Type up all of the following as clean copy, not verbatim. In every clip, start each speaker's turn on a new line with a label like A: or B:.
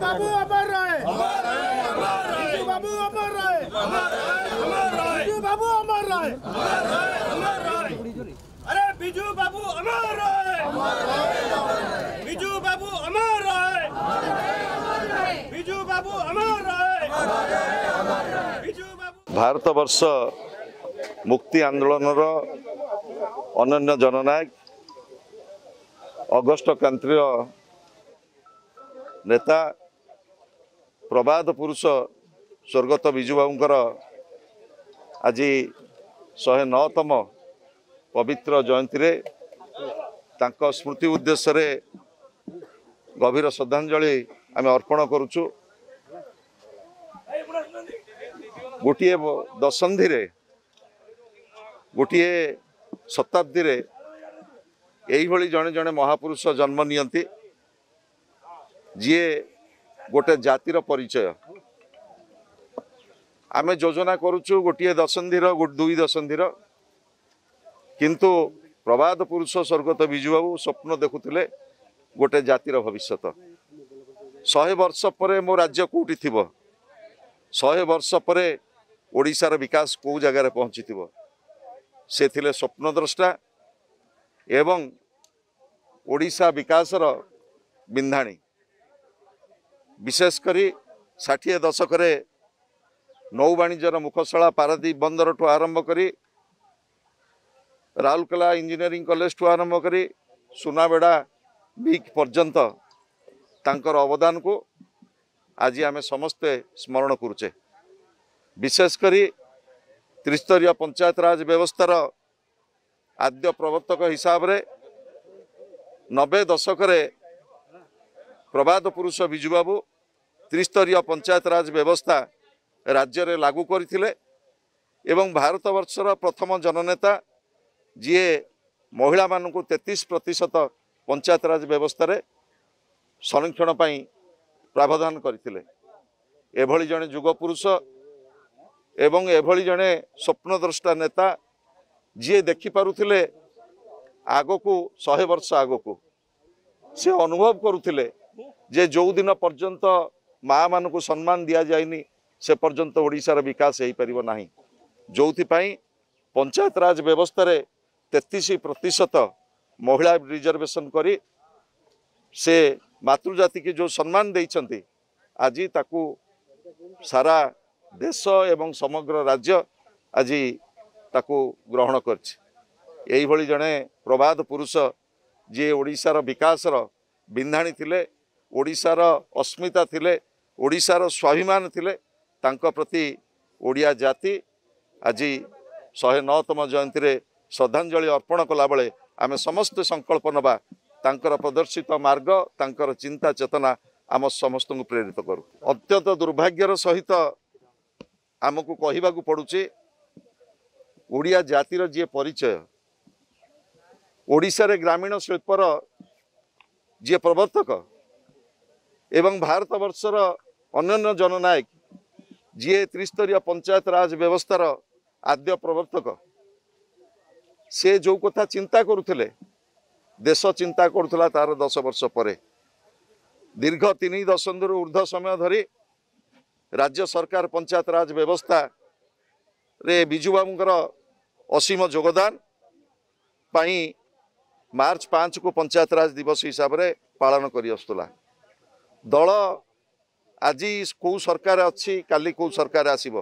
A: बाबू अमर रहे, बिजू बाबू अमर रहे, बिजू बाबू अमर रहे, अरे बिजू बाबू अमर रहे, बिजू बाबू अमर रहे, बिजू बाबू अमर रहे, बिजू बाबू।
B: भारत वर्ष मुक्ति आंदोलन अनन्य जननायक अगस्ट क्रांतिर नेता प्रबाद पुरुष स्वर्गत बिजू बाबूंकर आज 109तम पवित्र जयंती रे तांको स्मृति उद्देश्य रे गभीर श्रद्धांजलि आम अर्पण करुचु। गोटे दशंधि रे गोटे शताब्दी रे यही भली जड़े जड़े महापुरुष जन्म नियंती जी गोटे जातिर परिचय आमे योजना करुचु गोटे दशंधि दुई दशंधि किंतु प्रबाद पुरुष स्वर्गत बिजू बाबू स्वप्न देखुले गोटे जातिर भविष्यत 100 वर्ष पर मो राज्य कोठी थिबो 100 वर्ष पर ओडिशार विकास को जगार पहुंची थिबो से थिले स्वप्नद्रष्टा एवं ओडिशा विकासर बिंधाणी विशेषकर 60 दशक नौ वाणिज्यर मुखशला पारादीप बंदर ठू आरंभ करी राउरकेला इंजीनियरिंग कॉलेज ठू आरंभ करी सुनाबेड़ा बीच पर्यंत तांकर अवदान को आज आमे समस्ते स्मरण करुचे। विशेषकर त्रिस्तरीय पंचायत राज व्यवस्थार आद्य प्रवर्तक हिसाब रे 90 दशक प्रबाद पुरुष बिजू बाबू त्रिस्तरीय पंचायत राज व्यवस्था राज्य रे लागू करथिले एवं भारत वर्षर प्रथम जननेता जी महिला मानक 33% पंचायत राज व्यवस्था रे संरक्षण पाई प्रावधान करथिले। एभली जने युग पुरुष एवं एभली जने स्वप्नद्रष्टा नेता जी देखि पारुथिले आगो को 100 वर्ष आगो को से अनुभव करुथिले जे जो दिन पर्यंत माँ मान को सम्मान दिया जायनी से पर्यंत ओडिशार विकास हो पारिबो नाही। जोथि पई पंचायत राज व्यवस्था रे 33% महिला रिजर्वेशन करी से मातृजाति की जो सम्मान देइछंती आज ताकू सारा देश एवं समग्र राज्य आज ताकू ग्रहण करछि। यही भली जने प्रबाद पुरुष जी ओडिशार विकासर बिंधाणी थिले ओडिशार अस्मिता थिले ओडिशार स्वाभिमान थिले तांको प्रति ओडिया जाति आज 109तम जयंती रे श्रद्धांजलि अर्पण कला बेले आमे समस्त संकल्प नबा तांकर प्रदर्शित मार्ग तांकर चिंता चेतना आम समस्त को प्रेरित करू। अत्यंत दुर्भाग्यर सहित आमको कहिबाकू पड़ुचे ओडिया जातिर जी परिचय ओडिशा रे ग्रामीण शिल्पर जी प्रवर्तक एवं भारत वर्षर अनन्य जननायक जी त्रिस्तरीय पंचायत राज व्यवस्थार आद्य प्रवर्तक से जो कथा चिंता करुले देश चिंता करुला तार 10 वर्ष पर दीर्घ 3 दशंधि ऊर्ध्व समय धरी राज्य सरकार पंचायत राज व्यवस्था रे बिजू बाबूंकर असीम योगदान पाई मार्च 5 को पंचायत राज दिवस हिसाब रे पालन करी आसुला। दल आज कौ सरकार अच्छी काली कौ सरकार आसीबो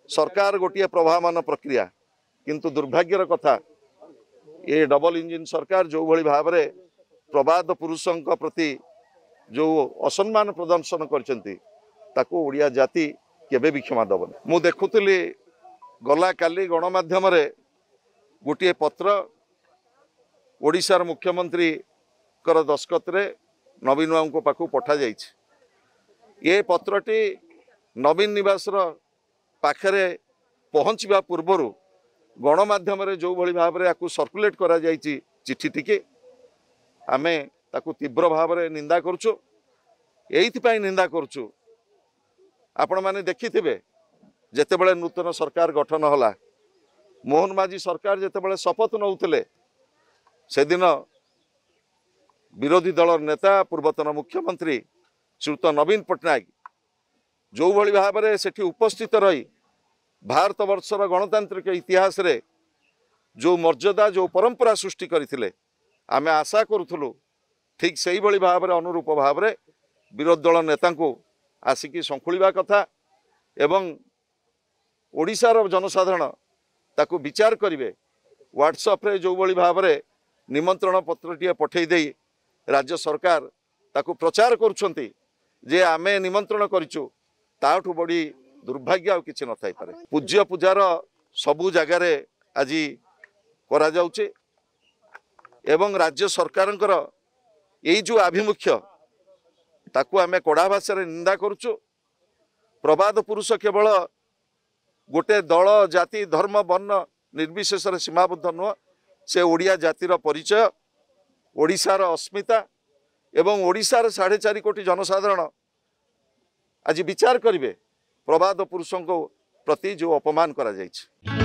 B: सरकार गोटे प्रभावमान प्रक्रिया किंतु दुर्भाग्यर कथा ये डबल इंजिन सरकार जो भली भाव रे प्रबाद पुरुषों प्रति जो असम्मान प्रदर्शन करचंती ताको ओडिया जाति केबे भी क्षमा दबन। मु देखुतली गला काली गणमाध्यम रे गोटे पत्र ओडिशार मुख्यमंत्री कर दस्खत रे नवीन बाबू को पाखु पठा जाइछ। ये पत्रटी नवीन निवास पाखरे पहुँचवा पूर्वर गणमाध्यम रे जो भली भाव रे सर्कुलेट करा जाइछि चिठी टिके आमे ताकू तीव्र भाव रे निंदा करूछु। एइथि पई निंदा करूछु आपण माने देखिथिबे जेतेबेले नूतन सरकार गठन होला मोहन माझी सरकार जेतेबेले शपथ नउतले से दिन विरोधी दल नेता पूर्वतन मुख्यमंत्री श्रीयुत नवीन पट्टनायक जो भली भाव में सेठी उपस्थित रही भारत वर्षर गणतांत्रिक इतिहास रे जो मर्यादा जो परंपरा सृष्टि करथिले आमे आशा करूथुलु ठीक सही भली भाव में अनुरूप भाव में विरोधी दल नेता को आसिकी संखुलिबा कथा एवं ओडिशार जनसाधारण ताकू विचार करिवे व्हाट्सएप रे जो भली भाव में निमंत्रण पत्रटीए पठेई देई राज्य सरकार ताकू प्रचार करुछंती जे आमे निमंत्रण करिचु ताठू बड़ी दुर्भाग्य आ किछि न थाई पारे। पूज्य पूजार सबु जगार आज करा जाउचे एवं राज्य सरकारंकर यही जो आभिमुख्य ताकू आमे कड़ा भाषा रे निंदा करुचु। प्रबाद पुरुष केवल गोटे दल जाति धर्म वर्ण निर्विशेष सीमाबद्ध नुह से ओडिया जातिर परिचय ओडिशार अस्मिता एवं ओडिशार 4.5 कोटी जनसाधारण आज विचार करिवे प्रबाद पुरुषों प्रति जो अपमान करा जायछि।